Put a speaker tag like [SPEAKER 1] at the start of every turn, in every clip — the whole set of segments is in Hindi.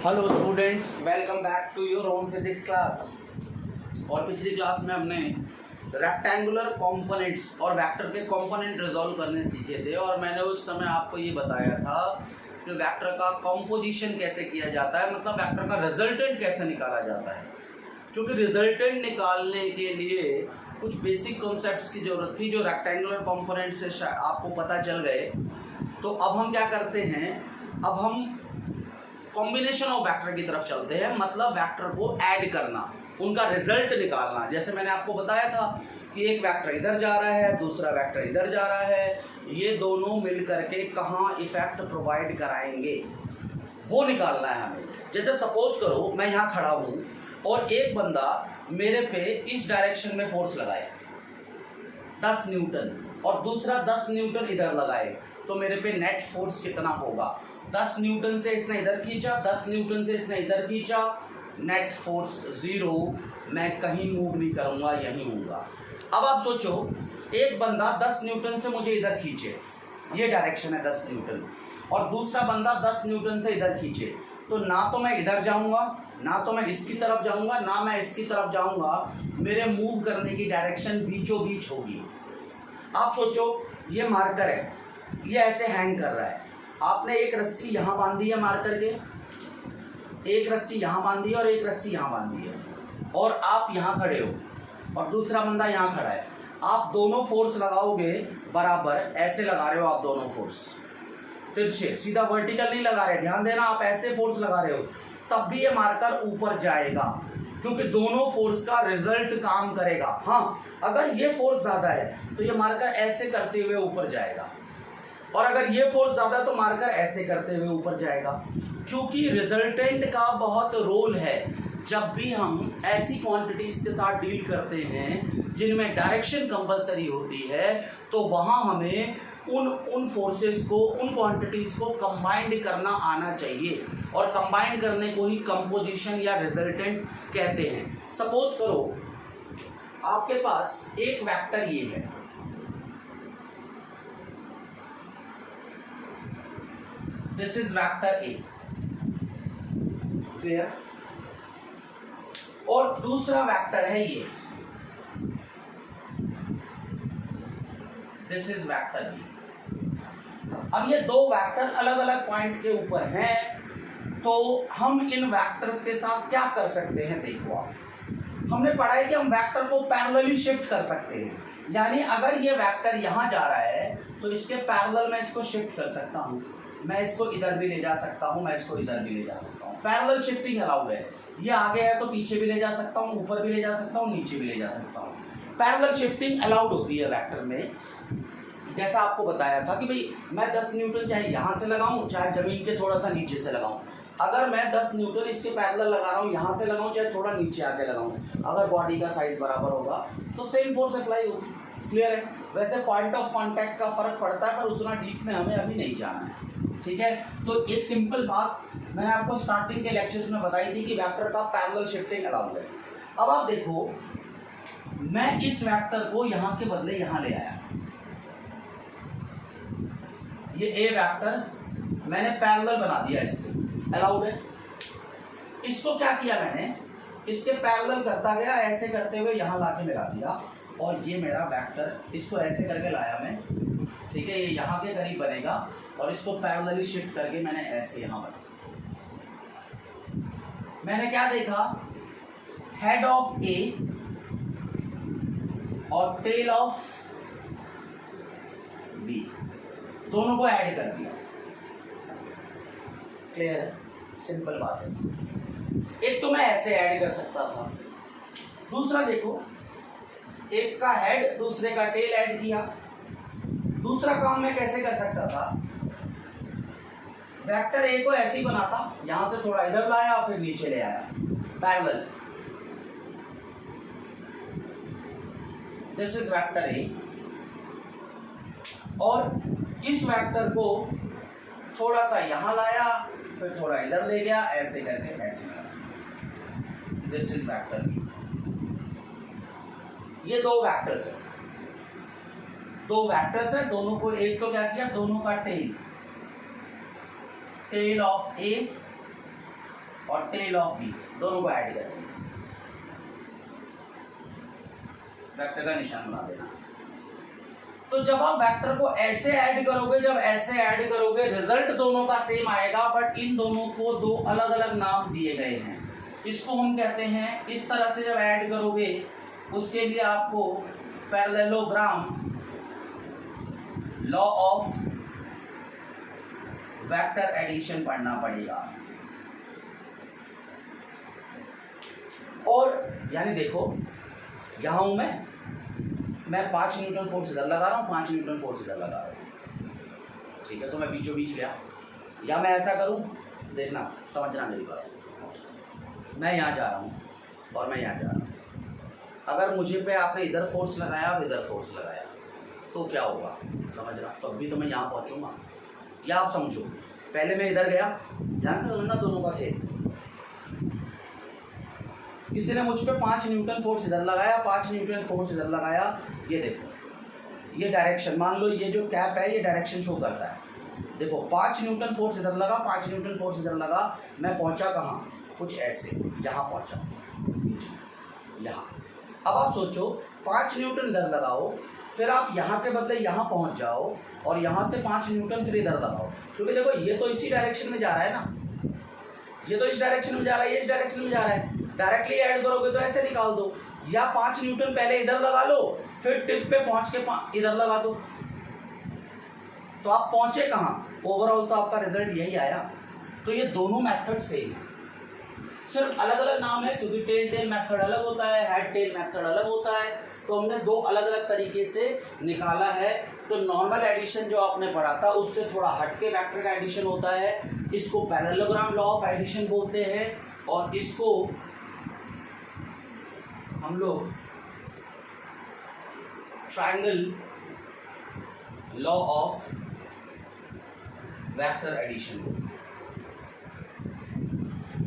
[SPEAKER 1] Hello students, welcome back to your own physics class. और पिछली क्लास में हमने रेक्टेंगुलर कंपोनेंट्स और वेक्टर के कंपोनेंट रिजॉल्व करने सीखे थे और मैंने उस समय आपको ये बताया था कि वेक्टर का कंपोजिशन कैसे किया जाता है, मतलब वेक्टर का रिजल्टेंट कैसे निकाला जाता है। क्योंकि रिजल्टेंट निकालने के लिए कुछ बेसिक कॉन्सेप्ट्स की ज़रूरत थी जो रेक्टेंगुलर कंपोनेंट से आपको पता चल गए। तो अब हम क्या करते हैं, अब हम कॉम्बिनेशन ऑफ वेक्टर की तरफ चलते हैं, मतलब वेक्टर को ऐड करना, उनका रिजल्ट निकालना। जैसे मैंने आपको बताया था कि एक वेक्टर इधर जा रहा है, दूसरा वेक्टर इधर जा रहा है, ये दोनों मिल करके कहाँ इफेक्ट प्रोवाइड कराएंगे वो निकालना है हमें। जैसे सपोज करो मैं यहाँ खड़ा हूँ और एक बंदा मेरे पे इस डायरेक्शन में फोर्स लगाए 10 न्यूटन और दूसरा 10 न्यूटन इधर लगाए, तो मेरे पे नेट फोर्स कितना होगा। 10 न्यूटन से इसने इधर खींचा, 10 न्यूटन से इसने इधर खींचा, नेट फोर्स 0, मैं कहीं मूव नहीं करूंगा, यहीं होऊंगा। अब आप सोचो एक बंदा 10 न्यूटन से मुझे इधर खींचे, ये डायरेक्शन है 10 न्यूटन, और दूसरा बंदा 10 न्यूटन से इधर खींचे, तो ना तो मैं इधर जाऊंगा, ना तो मैं इसकी तरफ जाऊंगा, ना मैं इसकी तरफ जाऊंगा, मेरे मूव करने की डायरेक्शन बीचों बीच होगी। आप सोचो ये मार्कर है, ये ऐसे हैंग कर रहा है, आपने एक रस्सी यहाँ बांधी है मार्कर के, एक रस्सी यहाँ बांधी है और एक रस्सी यहाँ बांधी है, और आप यहाँ खड़े हो और दूसरा बंदा यहाँ खड़ा है। आप दोनों फोर्स लगाओगे बराबर, ऐसे लगा रहे हो आप दोनों फोर्स, तिरछे, सीधा वर्टिकल नहीं लगा रहे, ध्यान देना, आप ऐसे फोर्स लगा रहे हो, तब भी ये मार्कर ऊपर जाएगा क्योंकि दोनों फोर्स का रिजल्ट काम करेगा। हाँ, अगर ये फोर्स ज़्यादा है तो ये मार्कर ऐसे करते हुए ऊपर जाएगा, और अगर ये फोर्स ज़्यादा तो मार्कर ऐसे करते हुए ऊपर जाएगा। क्योंकि रिजल्टेंट का बहुत रोल है जब भी हम ऐसी क्वांटिटीज़ के साथ डील करते हैं जिनमें डायरेक्शन कंपलसरी होती है, तो वहाँ हमें उन फोर्सेस को, उन क्वांटिटीज़ को कंबाइंड करना आना चाहिए, और कंबाइंड करने को ही कंपोजिशन या रिजल्टेंट कहते हैं। सपोज करो आपके पास एक वेक्टर ये है, this is vector A, clear, और दूसरा वेक्टर है ये, दिस इज वेक्टर बी। अब ये दो वेक्टर अलग अलग पॉइंट के ऊपर हैं, तो हम इन वेक्टर्स के साथ क्या कर सकते हैं। देखो आप, हमने पढ़ा है कि हम वेक्टर को पैरेलली शिफ्ट कर सकते हैं, यानी अगर ये वेक्टर यहाँ जा रहा है तो इसके पैरेलल में इसको शिफ्ट कर सकता हूँ, मैं इसको इधर भी ले जा सकता हूँ, मैं इसको इधर भी ले जा सकता हूँ। पैरेलल शिफ्टिंग अलाउड है, ये आगे है तो पीछे भी ले जा सकता हूँ, ऊपर भी ले जा सकता हूँ, नीचे भी ले जा सकता हूँ। पैरेलल शिफ्टिंग अलाउड होती है वेक्टर में। जैसा आपको बताया था कि भाई मैं 10 न्यूटन चाहे यहाँ से लगाऊं, चाहे जमीन के थोड़ा सा नीचे से लगाऊं, अगर मैं 10 न्यूटन इसके पैरेलल लगा रहा हूँ, यहाँ से लगाऊं चाहे थोड़ा नीचे आके लगाऊं, अगर बॉडी का साइज बराबर होगा तो सेम फोर्स अप्लाई होगी। क्लियर है। वैसे पॉइंट ऑफ कॉन्टैक्ट का फर्क पड़ता है, पर उतना डीप में हमें अभी नहीं जाना है, ठीक है। तो एक सिंपल बात मैंने आपको स्टार्टिंग के लेक्चर्स में बताई थी कि वेक्टर का पैरेलल शिफ्टिंग अलाउड है। अब आप देखो, मैं इस वेक्टर को यहाँ के बदले यहाँ ले आया, ये ए वेक्टर मैंने पैरेलल बना दिया, इसके अलाउड है। इसको क्या किया मैंने, इसके पैरेलल करता गया, ऐसे करते हुए यहाँ लाके मिला दिया, और ये मेरा वेक्टर, इसको ऐसे करके लाया मैं, ठीक है, ये यहाँ के करीब बनेगा, और इसको पैरेलली शिफ्ट करके मैंने ऐसे यहाँ बना। मैंने क्या देखा, हेड ऑफ ए और टेल ऑफ बी, दोनों को ऐड कर दिया। क्लियर है, सिंपल बात है। एक तो मैं ऐसे ऐड कर सकता था, दूसरा देखो, एक का हेड दूसरे का टेल ऐड किया। दूसरा काम मैं कैसे कर सकता था, वेक्टर ए को ऐसे ही बनाता, यहां से थोड़ा इधर लाया फिर नीचे ले आया, पैरेलल, दिस इज वेक्टर ए, और इस वेक्टर को थोड़ा सा यहां लाया फिर थोड़ा इधर ले गया, ऐसे करके ऐसे करा, दिस इज वेक्टर बी। ये दो वेक्टर्स है, दोनों को एक तो क्या किया, दोनों का टेल, टेल ऑफ ए और टेल ऑफ बी दोनों को ऐड करेंगे, वेक्टर का निशान बना देना। तो जब आप वेक्टर को ऐसे ऐड करोगे, जब ऐसे ऐड करोगे रिजल्ट दोनों का सेम आएगा, बट इन दोनों को दो अलग अलग नाम दिए गए हैं। इसको हम कहते हैं, इस तरह से जब ऐड करोगे उसके लिए आपको parallelogram law of vector addition पढ़ना पड़ेगा। और यानी देखो यहां हूं मैं 5 न्यूटन फोर्स इधर लगा रहा हूं, 5 न्यूटन फोर्स इधर लगा रहा हूं, ठीक है। तो मैं बीचों बीच गया, या मैं ऐसा करूं, देखना समझना मेरी बात। मैं यहाँ जा रहा हूँ और मैं यहाँ जा रहा हूँ, अगर मुझे पे आपने इधर फोर्स लगाया और इधर फोर्स लगाया तो क्या होगा समझ रहा, तो अभी तो मैं यहाँ पहुँचूंगा। या आप समझो, पहले मैं इधर गया, ध्यान से समझना दोनों का खेल। किसी ने मुझ पे 5 न्यूटन फोर्स इधर लगाया, 5 न्यूटन फोर्स इधर लगाया, ये देखो ये डायरेक्शन, मान लो ये जो कैप है ये डायरेक्शन शो करता है। देखो 5 न्यूटन फोर्स इधर लगा, 5 न्यूटन फोर्स इधर लगा, मैं पहुंचा कहाँ, कुछ ऐसे यहाँ पहुंचा, यहाँ। अब आप सोचो 5 न्यूटन इधर लगाओ, फिर आप यहाँ के बदले यहाँ पहुंच जाओ और यहाँ से 5 न्यूटन फिर इधर लगाओ, क्योंकि देखो ये तो इसी डायरेक्शन में जा रहा है ना, ये तो इस डायरेक्शन में जा रहा है, ये इस डायरेक्शन में जा रहा है। डायरेक्टली ऐड करोगे तो ऐसे निकाल दो, या 5 न्यूटन पहले इधर लगा लो, फिर टिप पे पहुंच के इधर लगा दो, तो आप पहुंचे कहाँ, ओवरऑल तो आपका रिजल्ट यही आया। तो ये दोनों मेथड सेम है, सिर्फ अलग अलग नाम है, क्योंकि टेल मेथड अलग होता है, हेड टेल मेथड अलग होता है। तो हमने दो अलग अलग तरीके से निकाला है। तो नॉर्मल एडिशन जो आपने पढ़ा था उससे थोड़ा हटके वेक्टर का एडिशन होता है, इसको पैरेललोग्राम लॉ ऑफ एडिशन बोलते हैं, और इसको हम लोग triangle law of vector addition बोलते हैं।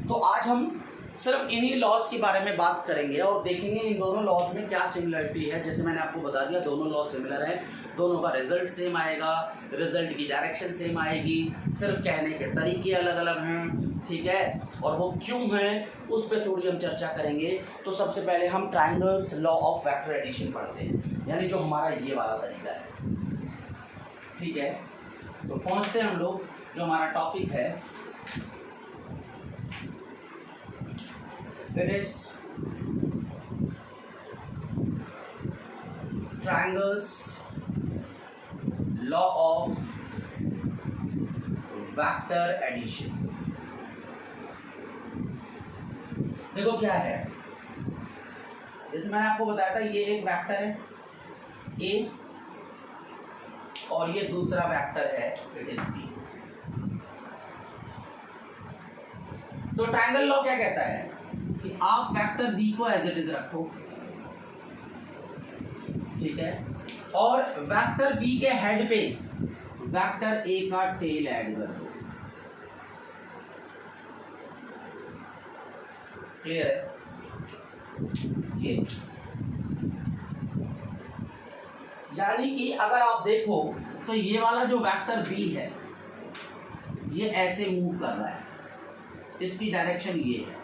[SPEAKER 1] तो आज हम सिर्फ इन्हीं लॉज के बारे में बात करेंगे और देखेंगे इन दोनों लॉज में क्या सिमिलरिटी है। जैसे मैंने आपको बता दिया दोनों लॉ सिमिलर है, दोनों का रिजल्ट सेम आएगा, रिजल्ट की डायरेक्शन सेम आएगी, सिर्फ कहने के तरीके अलग अलग हैं, ठीक है। और वो क्यों हैं उस पर थोड़ी हम चर्चा करेंगे। तो सबसे पहले हम triangles law of vector addition पढ़ते हैं, यानी जो हमारा ये वाला तरीका है, ठीक है। तो पहुँचते हैं हम लोग, जो हमारा टॉपिक है it is triangles law of vector addition। देखो क्या है, जैसे मैंने आपको बताया था ये एक वेक्टर है A और ये दूसरा वेक्टर है इट इज B। तो ट्रायंगल लॉ क्या कहता है कि आप वेक्टर बी को एज इट इज रखो, ठीक है, और वेक्टर बी के हेड पे वेक्टर ए का टेल ऐड कर दो। क्लियर है ये, यानी कि अगर आप देखो तो ये वाला जो वेक्टर बी है ये ऐसे मूव कर रहा है, इसकी डायरेक्शन ये है,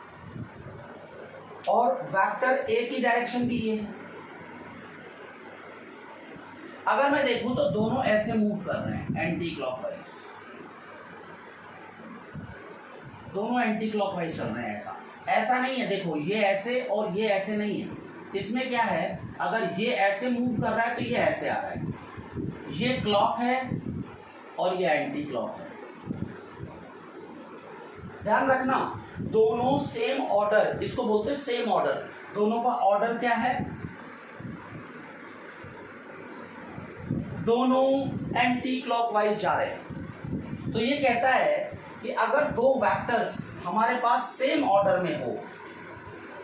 [SPEAKER 1] और वेक्टर ए की डायरेक्शन भी ये है। अगर मैं देखूं तो दोनों ऐसे मूव कर रहे हैं एंटी क्लॉकवाइज, दोनों एंटी क्लॉकवाइज चल रहे हैं। ऐसा नहीं है, देखो ये ऐसे और ये ऐसे नहीं है। इसमें क्या है, अगर ये ऐसे मूव कर रहा है तो ये ऐसे आ रहा है, ये क्लॉक है और ये एंटी क्लॉक है। ध्यान रखना दोनों सेम ऑर्डर, इसको बोलते हैं सेम ऑर्डर। दोनों का ऑर्डर क्या है, दोनों एंटी क्लॉकवाइज जा रहे हैं। तो ये कहता है कि अगर दो वेक्टर्स हमारे पास सेम ऑर्डर में हो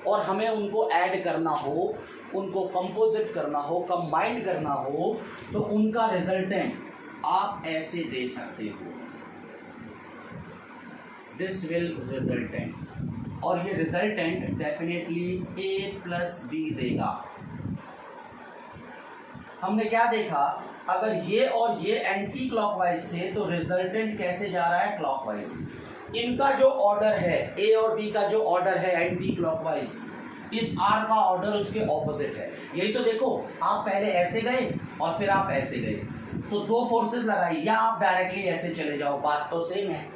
[SPEAKER 1] और हमें उनको ऐड करना हो, उनको कंपोजिट करना हो, कंबाइंड करना हो, तो उनका रिजल्टेंट आप ऐसे दे सकते हो, दिस विल रिजल्टेंट, और ये resultant definitely a plus B देगा। हमने क्या देखा, अगर ये और ये एंटी क्लॉकवाइज थे तो रिजल्टेंट कैसे जा रहा है, क्लॉकवाइज। इनका जो ऑर्डर है, ए और बी का जो ऑर्डर है एंटी क्लॉकवाइज, इस आर का ऑर्डर उसके ऑपोजिट है। यही तो देखो, आप पहले ऐसे गए और फिर आप ऐसे गए, तो दो फोर्सेस लगाई, या आप डायरेक्टली ऐसे चले जाओ, बात तो सेम है।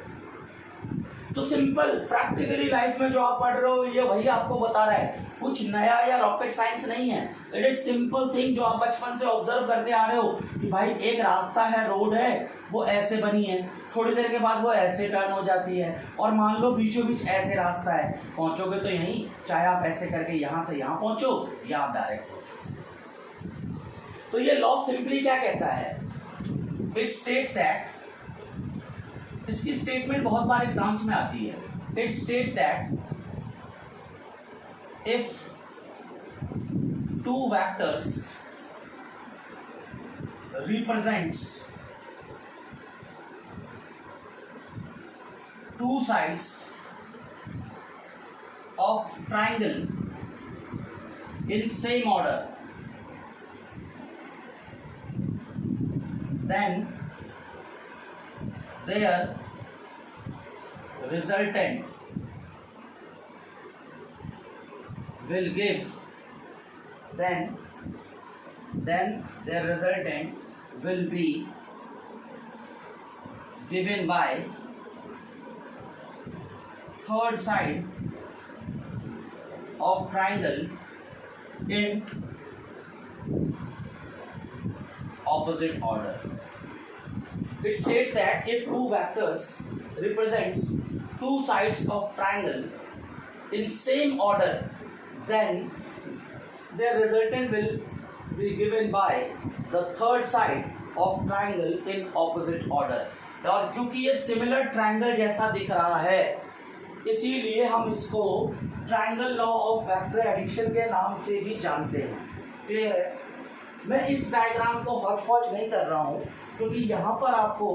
[SPEAKER 1] तो सिंपल प्रैक्टिकली लाइफ में जो आप पढ़ रहे हो ये वही आपको बता रहा है, कुछ नया या रॉकेट साइंस नहीं है। इट इज सिंपल थिंग जो आप बचपन से ऑब्जर्व करते आ रहे हो कि भाई एक रास्ता है, रोड है, वो ऐसे बनी है, थोड़ी देर के बाद वो ऐसे टर्न हो जाती है, और मान लो बीचों बीच ऐसे रास्ता है, पहुंचोगे तो यहीं, चाहे आप ऐसे करके यहां से यहां पहुंचो या आप डायरेक्ट पहुंचो। तो ये लॉ सिंपली क्या कहता है, इट स्टेट्स दैट, इसकी स्टेटमेंट बहुत बार एग्जाम्स में आती है, it states that if two vectors represents two sides of triangle in same order, then their resultant will give, then their resultant will be given by third side of triangle in opposite order. It states that if two vectors represents two sides of triangle in same order, then their resultant will be given by the third side of triangle in opposite order. और क्योंकि ये सिमिलर ट्रायंगल जैसा दिख रहा है, इसीलिए हम इसको triangle law of vector addition के नाम से भी जानते हैं। क्लियर है? मैं इस डायग्राम को हॉच-पॉच नहीं कर रहा हूँ, क्योंकि यहाँ पर आपको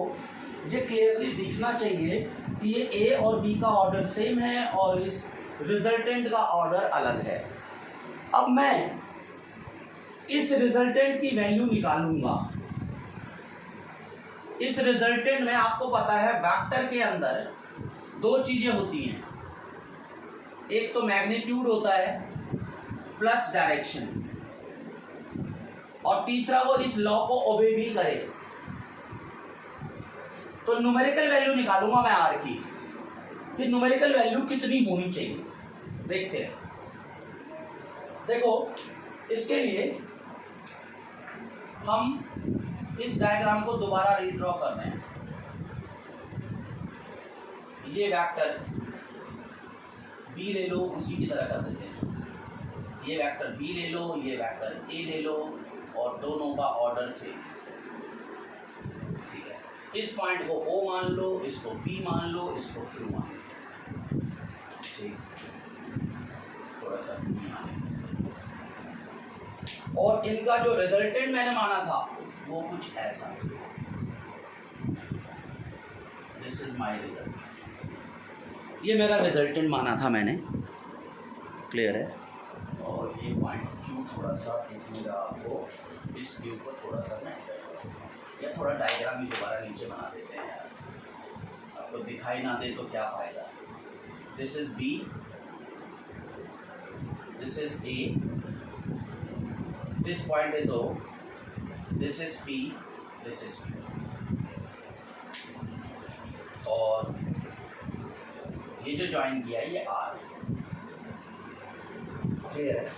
[SPEAKER 1] ये क्लियरली दिखना चाहिए कि ये ए और बी का ऑर्डर सेम है और इस रिजल्टेंट का ऑर्डर अलग है। अब मैं इस रिजल्टेंट की वैल्यू निकालूंगा। इस रिजल्टेंट में आपको पता है वेक्टर के अंदर दो चीजें होती हैं, एक तो मैग्नीट्यूड होता है प्लस डायरेक्शन, और तीसरा वो इस लॉ को ओबे भी करे। तो न्यूमेरिकल वैल्यू निकालूंगा मैं आर की, कि न्यूमेरिकल वैल्यू कितनी होनी चाहिए, देखते हैं। देखो, इसके लिए हम इस डायग्राम को दोबारा रीड्रॉ कर रहे हैं। ये वेक्टर बी ले लो, उसी की तरह कर देते हैं। ये वेक्टर बी ले लो, ये वेक्टर ए ले लो, और दोनों का ऑर्डर सेम। ठीक है, इस पॉइंट को ओ मान लो, इसको बी मान लो, इसको क्यू मान लो। ठीक, थोड़ा सा और इनका जो रिजल्टेंट मैंने माना था वो कुछ ऐसा, दिस इज माय रिजल्ट, ये मेरा रिजल्टेंट माना था मैंने। क्लियर है? और ये पॉइंट क्यू थोड़ा सा दिखेगा आपको, इस क्यू को थोड़ा सा मैं या थोड़ा डायग्राम भी दोबारा नीचे बना देते हैं यार, आपको दिखाई ना दे तो क्या फायदा। This is B, this is A, this point is O, this is P, this is Q, और ये जो ज्वाइन किया है ये आर। क्लियर है?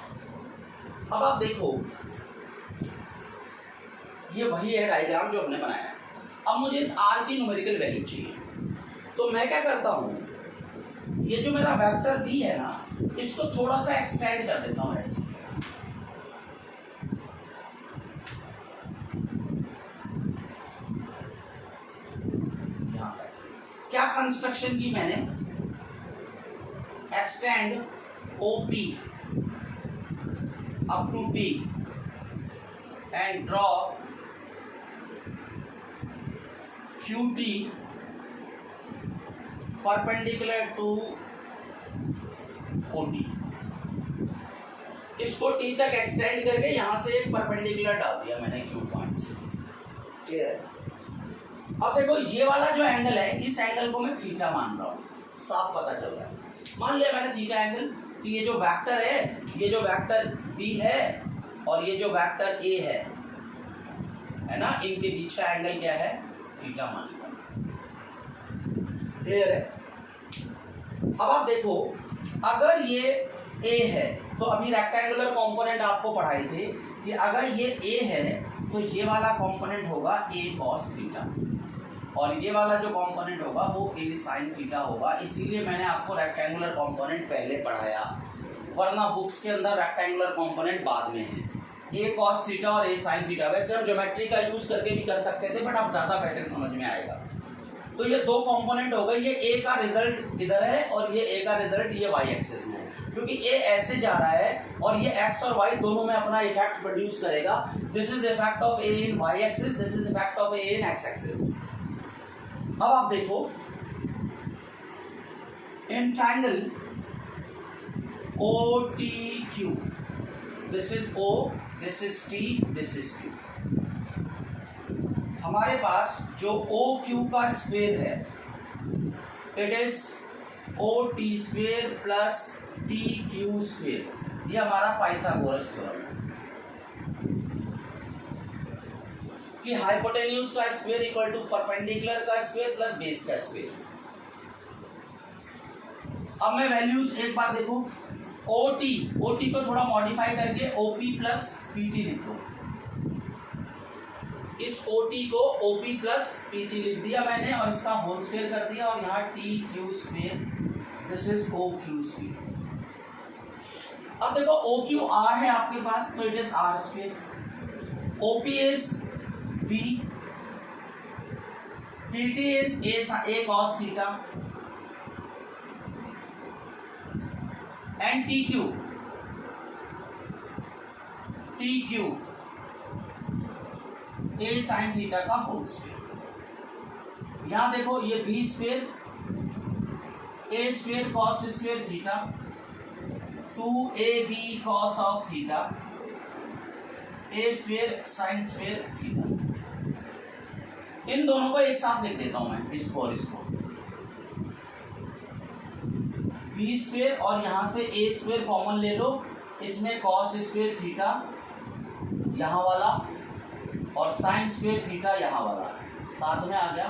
[SPEAKER 1] अब आप देखो, ये वही है डायग्राम जो हमने बनाया है। अब मुझे इस आर की न्यूमेरिकल वैल्यू चाहिए, तो मैं क्या करता हूँ, ये जो मेरा वेक्टर दी है ना, इसको थोड़ा सा एक्सटेंड कर देता हूँ ऐसे। यहाँ तक क्या कंस्ट्रक्शन की मैंने, extend OP up to T and draw QT perpendicular to OT। इसको T तक एक्सटेंड करके यहां से एक परपेंडिकुलर डाल दिया मैंने Q पॉइंट से। क्लियर है? अब देखो, ये वाला जो एंगल है, इस एंगल को मैं थीटा मान रहा हूं। साफ पता चल रहा है। मान लिया मैंने थीटा एंगल कि ये जो वेक्टर है, ये जो वेक्टर बी है और ये जो वेक्टर ए है ना, इनके बीच का एंगल क्या है, थीटा मान लिया। क्लियर है? अब आप देखो, अगर ये ए है तो अभी रेक्टेंगुलर कंपोनेंट आपको पढ़ाई थी कि अगर ये ए है तो ये वाला कंपोनेंट होगा ए कॉस थीटा और ये वाला जो कंपोनेंट होगा वो ए साइन थीटा होगा। इसीलिए मैंने आपको रेक्टेंगुलर कंपोनेंट पहले पढ़ाया, वरना बुक्स के अंदर रेक्टेंगुलर कंपोनेंट बाद में है, ए कॉस थीटा और ए साइन थीटा। वैसे हम ज्योमेट्री का यूज करके भी कर सकते थे, बट अब ज़्यादा बेटर समझ में आएगा। तो ये दो कंपोनेंट हो गए, ये ए का रिजल्ट इधर है और ये ए का रिजल्ट ये वाई एक्सिस में है, क्योंकि ए ऐसे जा रहा है और ये एक्स और वाई दोनों में अपना इफेक्ट प्रोड्यूस करेगा। This is effect of A in Y axis, this is effect of A in X axis. अब आप देखो, in triangle O T Q, this is O, this is T, this is Q. हमारे पास जो ओ क्यू का स्क्वायर है, it is O T square plus T Q square. ये हमारा पाइथागोरस थ्योरम है कि हाइपोटेन्यूज का स्क्वायर इक्वल टू परपेंडिकुलर का स्क्वायर प्लस बेस का स्क्वायर। अब मैं वैल्यूज एक बार देखो, ओटी को थोड़ा मॉडिफाई करके ओपी प्लस पीटी लिख दो। इस ओटी को ओपी प्लस पीटी लिख दिया मैंने और इसका होल स्क्वायर कर दिया और यहाँ T Q square, this is O Q square. अब देखो ओ क्यू आर है आपके पास, तो it is R square, OP is B, PT is A cos theta and T Q A sine theta का होल स्क्वायर। यहां देखो ये B square, A square cos square theta, 2ab cos of theta, A square sine square theta. इन दोनों को एक साथ लिख देता हूं मैं, इसको और इसको, बी स्क्वायर और यहां से ए स्क्वायर कॉमन ले लो, इसमें कॉस स्क्वायर थीटा यहां वाला और साइन स्क्वायर थीटा यहाँ वाला साथ में आ गया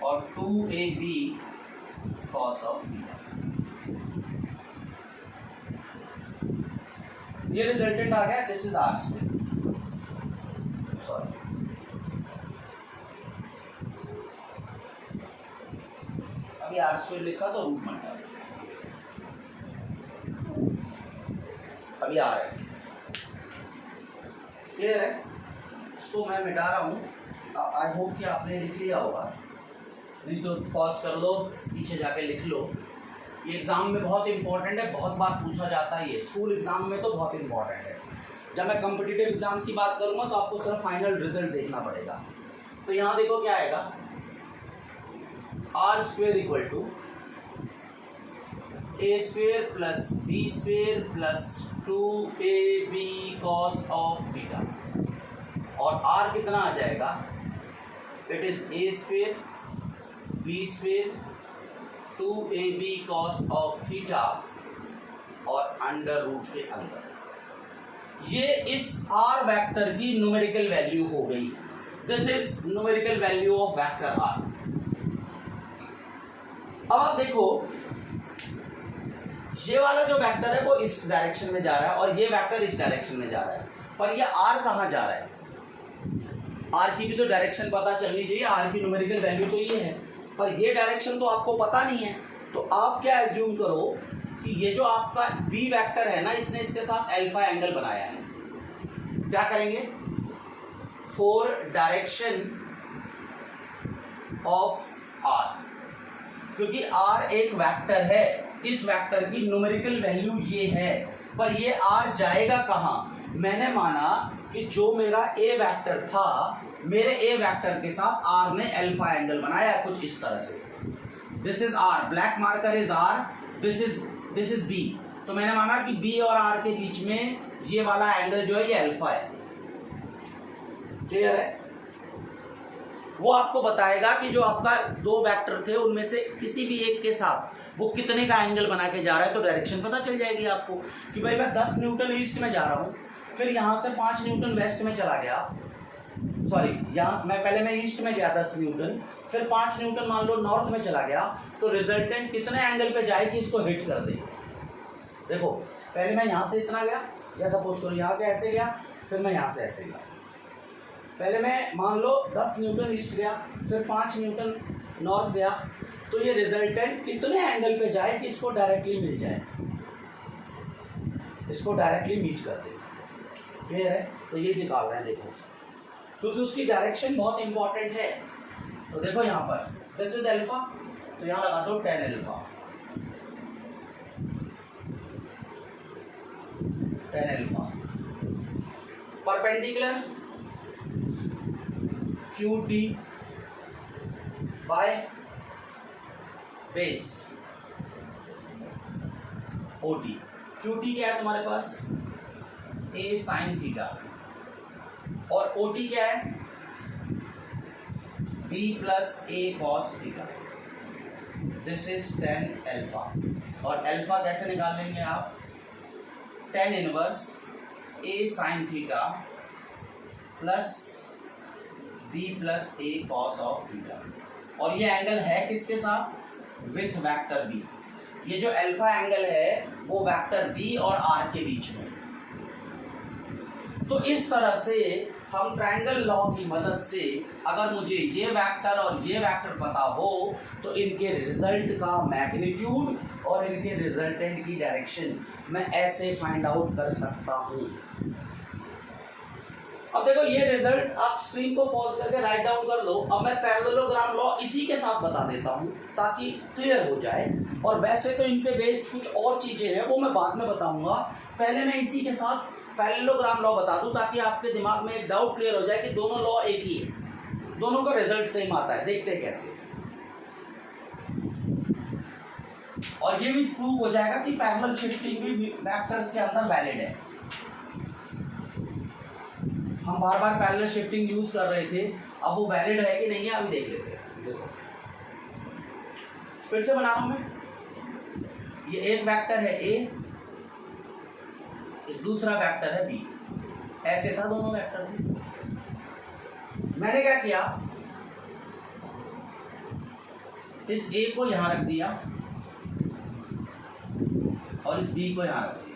[SPEAKER 1] और 2ab cos ऑफ थीटा। ये रिजल्टेंट आ गया, this is R square, sorry अभी आर स्क्वायर लिखा तो रूट मत डालो, अभी आ रहा है। क्लियर है? तो मैं मिटा रहा हूँ, आई होप कि आपने लिख लिया होगा, नहीं तो पॉज कर लो, पीछे जाके लिख लो। ये एग्ज़ाम में बहुत इंपॉर्टेंट है, बहुत बार पूछा जाता है, ये स्कूल एग्ज़ाम में तो बहुत इंपॉर्टेंट है। जब मैं कॉम्पिटिटिव एग्जाम्स की बात करूँगा तो आपको सिर्फ फाइनल रिजल्ट देखना पड़ेगा। तो यहाँ देखो क्या आएगा, R square equal to A square plus B square plus 2ab cos of theta, और r कितना आ जाएगा, it is A square B square 2ab cos of theta और अंडर रूट के अंदर। ये इस r वेक्टर की न्यूमेरिकल वैल्यू हो गई। This is numerical value of vector r। अब आप देखो, ये वाला जो वेक्टर है वो इस डायरेक्शन में जा रहा है और ये वेक्टर इस डायरेक्शन में जा रहा है, पर ये r कहाँ जा रहा है, r की भी तो डायरेक्शन पता चलनी चाहिए। r की न्यूमेरिकल वैल्यू तो ये है, पर ये डायरेक्शन तो आपको पता नहीं है। तो आप क्या एज्यूम करो कि ये जो आपका b वेक्टर है ना, इसने इसके साथ अल्फा एंगल बनाया है। क्या करेंगे, फॉर डायरेक्शन ऑफ r, क्योंकि r एक वेक्टर है, इस वेक्टर की न्यूमेरिकल वैल्यू ये है, पर ये r जाएगा कहाँ। मैंने माना कि जो मेरा a वेक्टर था, मेरे a वेक्टर के साथ r ने अल्फा एंगल बनाया कुछ इस तरह से। This is r, black marker is r, this is b। तो मैंने माना कि b और r के बीच में ये वाला एंगल जो है ये अल्फा है। क्लियर है? वो आपको बताएगा कि जो आपका दो वेक्टर थे उनमें से किसी भी एक के साथ वो कितने का एंगल बना के जा रहा है, तो डायरेक्शन पता चल जाएगी आपको कि भाई मैं 10 न्यूटन ईस्ट में जा रहा हूँ, फिर यहाँ से 5 न्यूटन वेस्ट में चला गया, सॉरी यहाँ मैं ईस्ट में गया 10 न्यूटन, फिर 5 न्यूटन मान लो नॉर्थ में चला गया, तो रिजल्टेंट कितने एंगल पे जाए कि इसको हिट कर दे। देखो पहले मैं यहाँ से इतना गया, या सपोज करो यहाँ से ऐसे गया, फिर मैं यहाँ से ऐसे गया, पहले मैं मान लो 10 न्यूटन ईस्ट गया, फिर 5 न्यूटन नॉर्थ गया, तो ये रिजल्टेंट कितने एंगल पे जाए कि इसको डायरेक्टली मिल जाए, इसको डायरेक्टली मीट कर दे। क्लियर है? तो ये निकाल रहे हैं देखो, क्योंकि उसकी डायरेक्शन बहुत इंपॉर्टेंट है। तो देखो यहाँ पर दिस इज अल्फा, तो यहाँ लगा दो 10 alpha, 10 alpha perpendicular QT by base OT। QT क्या है तुम्हारे पास, A sin थीटा, और OT क्या है, B plus A cos theta. This is 10 alpha, और अल्फा कैसे निकाल लेंगे आप, 10 inverse A sin theta plus B plus A cos of theta, और ये एंगल है किसके साथ, विथ वेक्टर B। ये जो अल्फा एंगल है वो वेक्टर B और R के बीच में। तो इस तरह से हम ट्रायंगल लॉ की मदद से अगर मुझे ये वेक्टर और ये वेक्टर पता हो तो इनके रिजल्ट का मैग्नीट्यूड और इनके रिजल्टेंट की डायरेक्शन मैं ऐसे फाइंड आउट कर सकता हूँ। अब देखो ये रिजल्ट आप स्क्रीन को पॉज करके राइट डाउन कर लो। अब मैं पैरेललोग्राम लॉ इसी के साथ बता देता हूँ ताकि क्लियर हो जाए, और वैसे तो इनके बेस्ड कुछ और चीजें हैं वो मैं बाद में बताऊंगा। पहले मैं इसी के साथ पैरेललोग्राम लॉ बता दूं ताकि आपके दिमाग में एक डाउट क्लियर हो जाए कि दोनों लॉ एक ही है, दोनों का रिजल्ट सेम आता है। देखते हैं कैसे, और ये भी प्रूव हो जाएगा कि पैरेलल शिफ्टिंग भी वेक्टर्स के अंदर वैलिड है। हम बार बार पैरेलल शिफ्टिंग यूज कर रहे थे, अब वो वैलिड है कि नहीं है अभी देख लेते हैं। देखो फिर से बना रहा हूं मैं, ये एक वेक्टर है A, दूसरा वेक्टर है B, ऐसे था दोनों वेक्टर थे। मैंने क्या किया, इस A को यहां रख दिया और इस B को यहां रख दिया।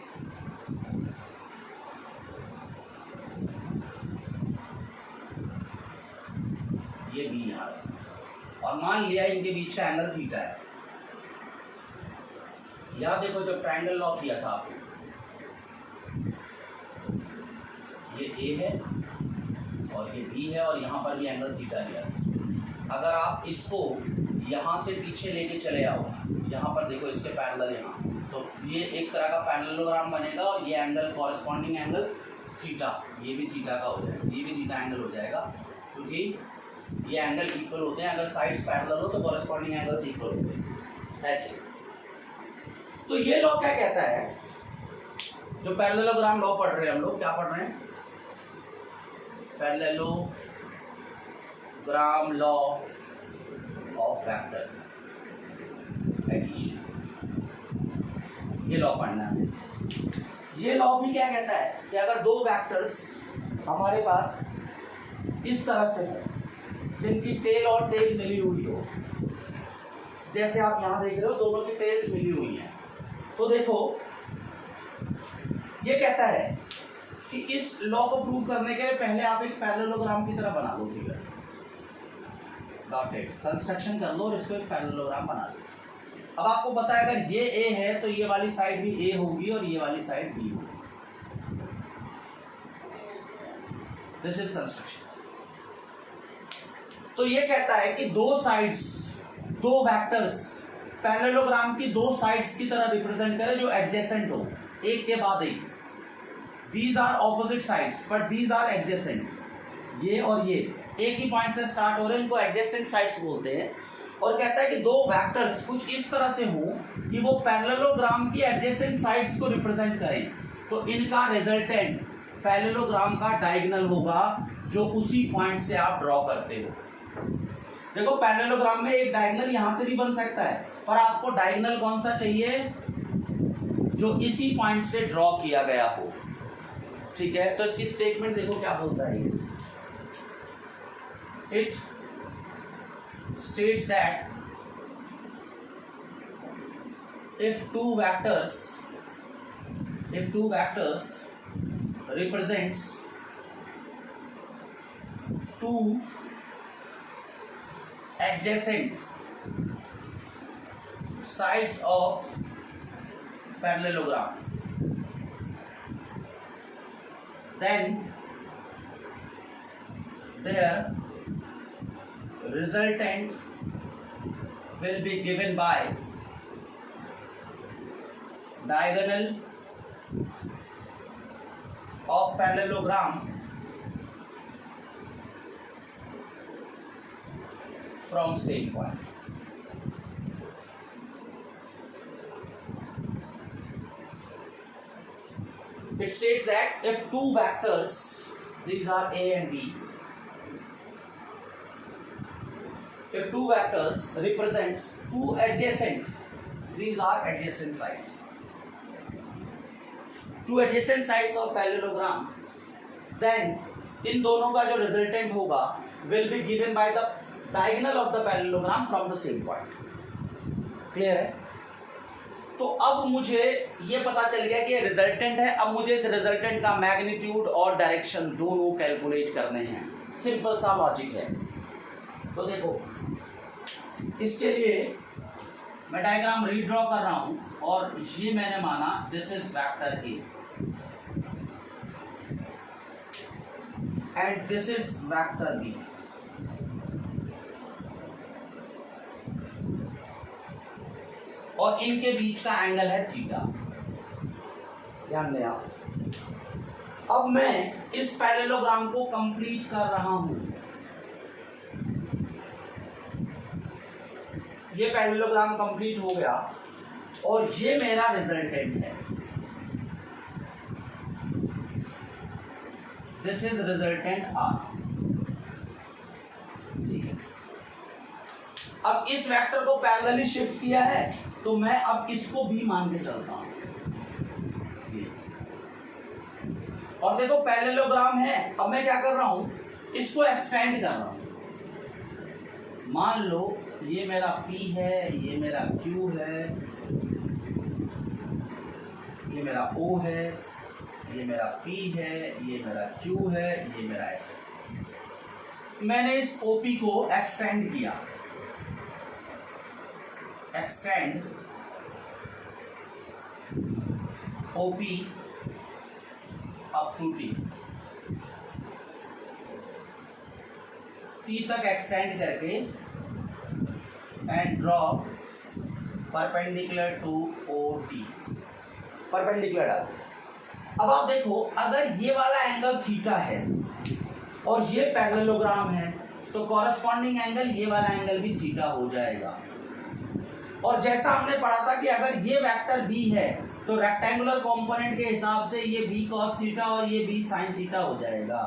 [SPEAKER 1] ये B यहां रख दिया और मान लिया इनके बीच का एंगल थीटा है। यहां देखो जब ट्रायंगल लॉ किया था आपने, ये A है और ये B है और यहाँ पर भी एंगल थीटा लिया है। अगर आप इसको यहाँ से पीछे लेके चले आओ, यहाँ पर देखो इसके पैरेलल यहाँ, तो ये एक तरह का पैरेललोग्राम बनेगा और ये एंगल कॉरेस्पॉन्डिंग एंगल थीटा, ये भी थीटा का हो जाएगा, ये भी थीटा एंगल हो जाएगा, क्योंकि ये एंगल इक्वल होते हैं। अगर साइड्स पैरेलल हो तो कॉरेस्पॉन्डिंग एंगल्स इक्वल होते हैं ऐसे। तो ये लॉ क्या कहता है, जो पैरेललोग्राम लॉ पढ़ रहे हैं हम लोग, क्या पढ़ रहे हैं, parallelogram law of vector addition, ये लॉ पढ़ना है। ये लॉ भी क्या कहता है कि अगर दो वेक्टर्स हमारे पास इस तरह से है जिनकी टेल और टेल मिली हुई हो, जैसे आप यहां देख रहे हो दोनों की टेल्स मिली हुई हैं, तो देखो ये कहता है कि इस लॉ को प्रूव करने के लिए पहले आप एक पैरेललोग्राम की तरह बना लो, फिगर डॉटेड कंस्ट्रक्शन कर लो और इसको एक पैरेललोग्राम बना दो। अब आपको पता है अगर ये A है तो ये वाली साइड भी A होगी और ये वाली साइड B होगी। This is construction. तो ये कहता है कि दो साइड्स, दो वेक्टर्स पैरेललोग्राम की दो साइड्स की तरह रिप्रेजेंट करें जो एडजेसेंट हो, एक के बाद एक। These are opposite sides but these are adjacent। ये और ये एक ही पॉइंट से स्टार्ट हो रहे हैं, इनको एडजेसेंट साइड्स बोलते हैं। और कहता है कि दो वेक्टर्स कुछ इस तरह से हो कि वो पैरेललोग्राम की एडजेसेंट साइड्स को रिप्रेजेंट करें, तो इनका रिजल्टेंट पैरेललोग्राम का डायगोनल होगा जो उसी पॉइंट से आप ड्रॉ करते हो। देखो पैरेललोग्राम में एक डायगोनल यहां से भी बन सकता है, पर आपको डायगोनल कौन सा चाहिए, जो इसी पॉइंट से ड्रॉ किया गया हो। ठीक है, तो इसकी स्टेटमेंट देखो क्या बोलता है ये। It states that if two vectors represents two adjacent sides of parallelogram, then their resultant will be given by diagonal of parallelogram from same point. It states that if two vectors, these are A and B, if two vectors represents two adjacent, these are adjacent sides, two adjacent sides of parallelogram, then इन दोनों का जो रिजल्टेंट होगा will be given by the diagonal of the parallelogram from the same point. Clear है? तो अब मुझे ये पता चल गया कि ये रिजल्टेंट है। अब मुझे इस रिजल्टेंट का मैग्नीट्यूड और डायरेक्शन दोनों कैलकुलेट करने हैं। सिंपल सा लॉजिक है। तो देखो, इसके लिए मैं डायग्राम रीड्रॉ कर रहा हूं और ये मैंने माना this is vector A and this is vector B. और इनके बीच का एंगल है थीटा। ध्यान दें आप। अब मैं इस पैरेललोग्राम को कंप्लीट कर रहा हूं। ये पैरेललोग्राम कंप्लीट हो गया और ये मेरा रिजल्टेंट है। This is resultant R. ठीक है, अब इस वेक्टर को पैरेलली शिफ्ट किया है तो मैं अब इसको भी मान के चलता हूं। और देखो पैरेललोग्राम है, अब मैं क्या कर रहा हूं, इसको एक्सटेंड कर रहा हूं। मान लो ये मेरा P है, ये मेरा Q है, ये मेरा O है, ये मेरा P है, ये मेरा Q है, ये मेरा S है। मैंने इस OP को एक्सटेंड किया, extend OP up to T तक एक्सटेंड करके and draw perpendicular to OT। Perpendicular डाल। अब आप देखो, अगर ये वाला एंगल थीटा है और ये पैरेललोग्राम है तो कॉरस्पॉन्डिंग एंगल ये वाला एंगल भी थीटा हो जाएगा। और जैसा हमने पढ़ा था कि अगर ये वेक्टर B है तो रेक्टेंगुलर कंपोनेंट के हिसाब से ये B cos थीटा और ये B sin थीटा हो जाएगा।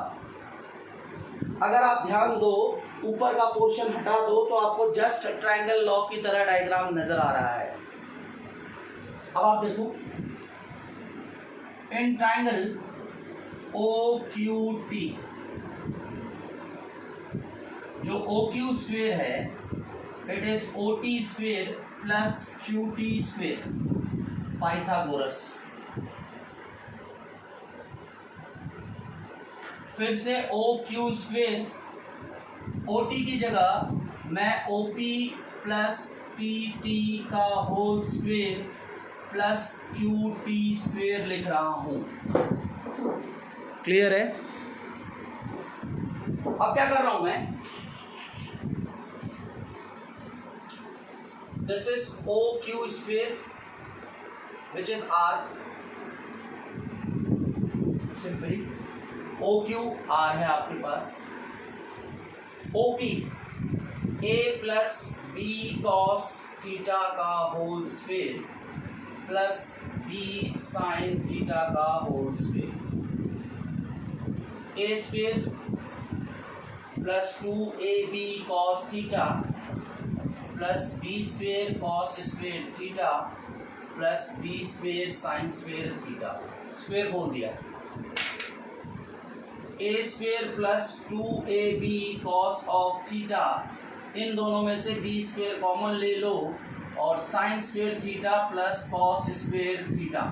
[SPEAKER 1] अगर आप ध्यान दो, ऊपर का पोर्शन हटा दो तो आपको जस्ट ट्रायंगल लॉ की तरह डायग्राम नजर आ रहा है। अब आप देखो, इन ट्रायंगल OQT, जो OQ स्क्वायर है, it is OT square plus QT square, Pythagoras. फिर से OQ स्क्वायर, OT की जगह मैं OP प्लस PT का whole square plus QT square लिख रहा हूं। क्लियर है? अब क्या कर रहा हूं मैं, this is OQ square which is R, simply OQ R है आपके पास, OP A plus B cos theta का whole square plus B sin theta का whole square, A square plus 2ab cos theta plus B square cos square theta plus B square sine square theta, square बोल दिया। A square plus 2ab cos of theta, इन दोनों में से बी स्क्वेयर कॉमन ले लो और sign square theta plus cos square theta,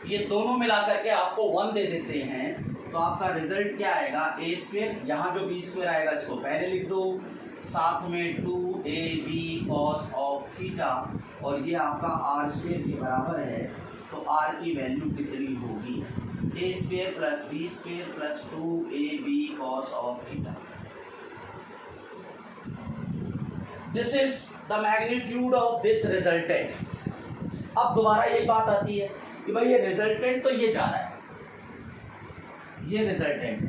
[SPEAKER 1] ये दोनों मिला करके आपको 1 दे देते हैं। तो आपका रिजल्ट क्या आएगा, ए स्क्वेयर, यहाँ जो बी स्क्वेयर आएगा इसको पहले लिख दो, साथ में 2ab कॉस ऑफ थीटा, और ये आपका आर स्क्वेयर के बराबर है। तो आर की वैल्यू कितनी होगी, A square plus B square plus 2ab cos of theta. This is the magnitude of this resultant. अब दोबारा यही बात आती है कि भाई ये रिजल्टेंट तो ये जा रहा है, ये रिजल्टेंट है,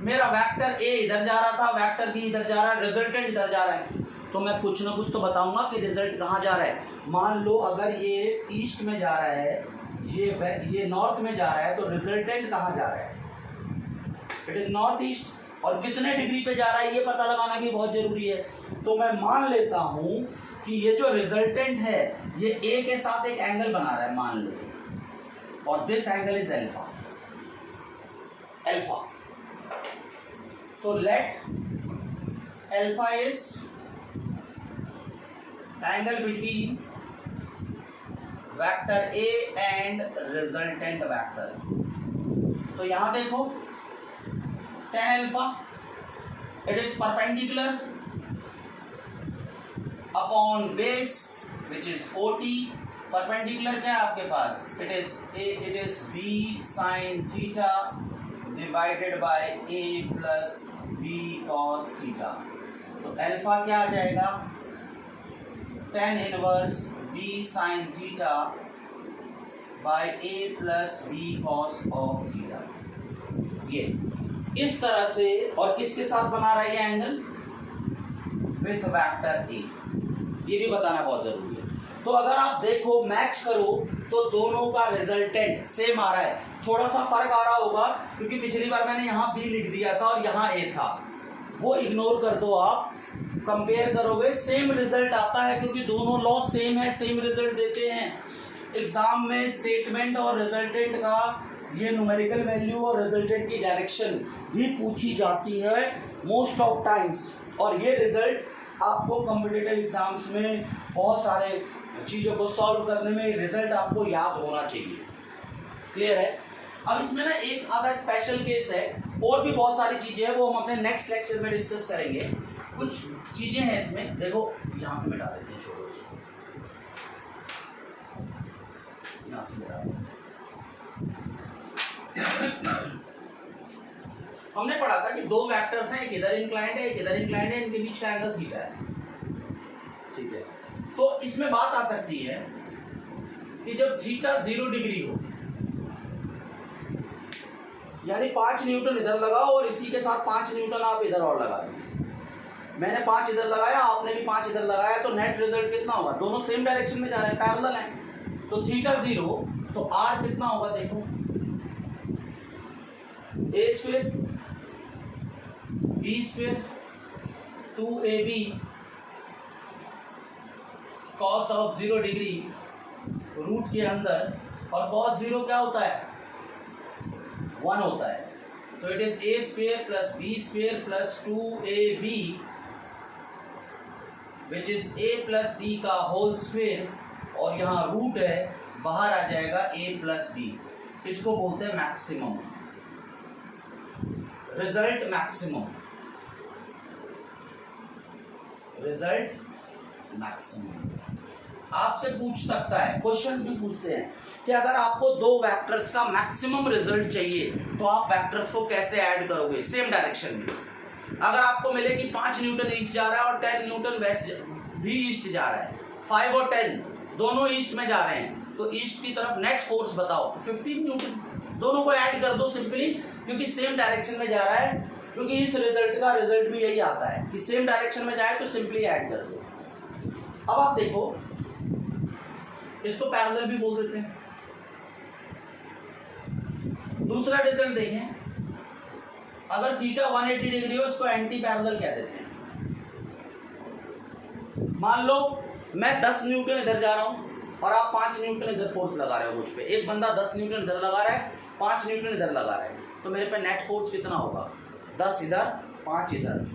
[SPEAKER 1] मेरा वेक्टर ए इधर जा रहा था, वेक्टर बी इधर जा रहा है, रिजल्टेंट इधर जा रहा है, तो मैं कुछ ना कुछ तो बताऊंगा कि रिजल्ट कहाँ जा रहा है। मान लो अगर ये ईस्ट में जा रहा है, ये नॉर्थ में जा रहा है, तो रिजल्टेंट कहाँ जा रहा है, इट इज नॉर्थ ईस्ट। और कितने डिग्री पे जा रहा है ये पता लगाना भी बहुत जरूरी है। तो मैं मान लेता हूं कि ये जो रिजल्टेंट है ये ए के साथ एक एंगल बना रहा है, मान लो, और this angle is alpha, alpha. तो let alpha is angle between vector A and resultant vector. तो यहां देखो tan alpha, it is perpendicular upon base which is OT। perpendicular क्या है आपके पास, it is b sin theta divided by a plus b cos theta। तो अल्फा क्या आ जाएगा, tan inverse b sin theta by a plus b cos of theta। ये इस तरह से, और किसके साथ बना रहा है ये एंगल, विथ वेक्टर ए, ये भी बताना बहुत जरूरी है। तो अगर आप देखो मैच करो तो दोनों का रिजल्टेंट सेम आ रहा है, थोड़ा सा फर्क आ रहा होगा क्योंकि पिछली बार मैंने यहाँ बी लिख दिया था और यहाँ ए था, वो इग्नोर कर दो। आप कंपेयर करोगे सेम रिजल्ट आता है क्योंकि दोनों लॉ सेम है, सेम रिजल्ट देते हैं। एग्जाम में स्टेटमेंट और रिजल्टेंट का ये न्यूमेरिकल वैल्यू और रिजल्टेंट की डायरेक्शन भी पूछी जाती है मोस्ट ऑफ टाइम्स, और ये रिजल्ट आपको कॉम्पिटिटिव एग्जाम्स में बहुत सारे चीज़ों को सॉल्व करने में रिजल्ट आपको याद होना चाहिए। क्लियर है। अब इसमें ना एक आधा स्पेशल केस है, और भी बहुत सारी चीज़ें हैं, वो हम अपने नेक्स्ट लेक्चर में डिस्कस करेंगे। कुछ चीज़ें हैं इसमें, देखो यहाँ से मिटा देते हैं, छोड़ो यहाँ से मिटा देते हैं। हमने पढ़ा था कि दो वेक्टर्स हैं, एक इधर इंक्लाइंड है, एक इधर इंक्लाइंड है, इनके बीच का एंगल थीटा है, ठीक है। तो इसमें बात आ सकती है कि जब थीटा 0 डिग्री हो, यानी 5 न्यूटन इधर लगाओ और इसी के साथ 5 न्यूटन आप इधर और लगा दो। मैंने 5 इधर लगाया, आपने भी 5 इधर लगाया, तो नेट रिजल्ट कितना होगा, दोनों सेम डायरेक्शन में जा रहे हैं, पैरेलल हैं। तो थीटा 0, तो आर कितना होगा, देखो A square B square 2ab cos of 0 degree root के अंदर, और कॉस 0 क्या होता है, 1 होता है। तो it is A square plus B square plus 2ab which is A plus B का होल स्क्वेयर, और यहाँ रूट है, बाहर आ जाएगा a प्लस बी। इसको बोलते हैं maximum, result maximum, result maximum. आपसे पूछ सकता है, क्वेश्चंस भी पूछते हैं कि अगर आपको दो वेक्टर्स का मैक्सिमम रिजल्ट चाहिए तो आप वेक्टर्स को कैसे ऐड करोगे सेम डायरेक्शन में। अगर आपको मिले कि 5 न्यूटन ईस्ट जा रहा है और 10 न्यूटन वेस्ट भी ईस्ट जा रहा है, 5 और 10 दोनों ईस्ट में जा रहे हैं, तो ईस्ट की तरफ नेट फोर्स बताओ, 15 न्यूटन। दोनों को ऐड कर दो सिंपली, क्योंकि सेम डायरेक्शन में जा रहा है, क्योंकि इस रिजल्ट का रिजल्ट भी यही आता है कि सेम डायरेक्शन में जाए तो सिंपली ऐड कर दो। अब आप देखो, इसको पैरेलल भी बोल देते हैं। दूसरा रिजल्ट देखें, अगर थीटा 180 डिग्री हो उसको एंटी पैरेलल कह देते हैं। मान लो मैं 10 न्यूटन इधर जा रहा हूं और आप 5 न्यूटन इधर फोर्स लगा रहे हो मुझ पे। एक बंदा 10 न्यूटन इधर लगा रहा है, 5 न्यूटन इधर लगा रहा है, तो मेरे पे नेट फोर्स कितना होगा? 10 इधर 5 इधर,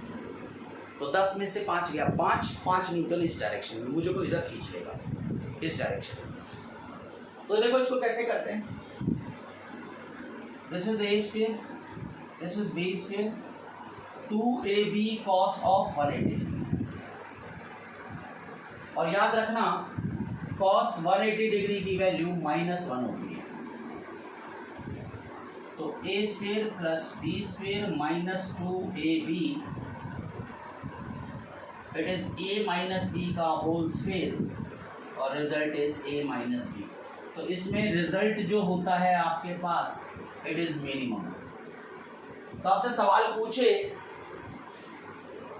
[SPEAKER 1] तो 10 में से 5 गया, 5 न्यूटन इस डायरेक्शन में, मुझे को इधर खींच लेगा इस डायरेक्शन में। तो देखो इसको कैसे करते हैं, this is A square, this is B square, 2ab cos of 180 और याद रखना cos 180 डिग्री की वैल्यू -1 होती है। तो a square plus B square minus 2ab, it is a minus B का होल स्क्वायर और result is a minus B. तो इसमें रिजल्ट जो होता है आपके पास इट इज मिनिमम। तो आपसे सवाल पूछे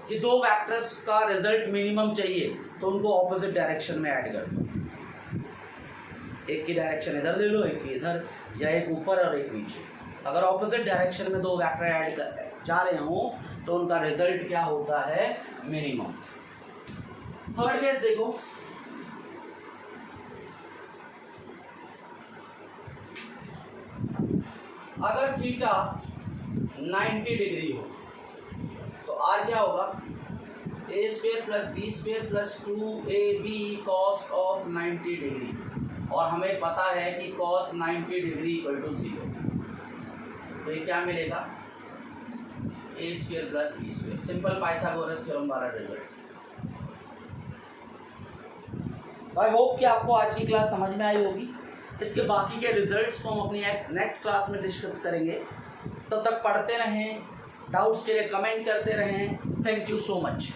[SPEAKER 1] कि दो वेक्टर्स का रिजल्ट मिनिमम चाहिए तो उनको ऑपोजिट डायरेक्शन में ऐड कर दो। एक की डायरेक्शन इधर ले लो, एक की इधर, या एक ऊपर और एक नीचे। अगर ऑपोजिट डायरेक्शन में दो वेक्टर ऐड जा रहे हो तो उनका रिजल्ट क्या होता है? मिनिमम। थर्ड केस देखो, अगर थीटा 90 डिग्री हो तो आर क्या होगा? A square plus B square plus 2ab cos of 90 degree, और हमें पता है कि cos 90 डिग्री इक्वल टू 0। तो ये क्या मिलेगा? A square plus B square. Simple Pythagoras theorem वाला रिजल्ट। आई होप कि आपको आज की क्लास समझ में आई होगी। इसके बाकी के रिजल्ट्स को हम अपनी नेक्स्ट क्लास में डिस्कस करेंगे। तब तक पढ़ते रहें, डाउट्स के लिए कमेंट करते रहें। Thank you so much.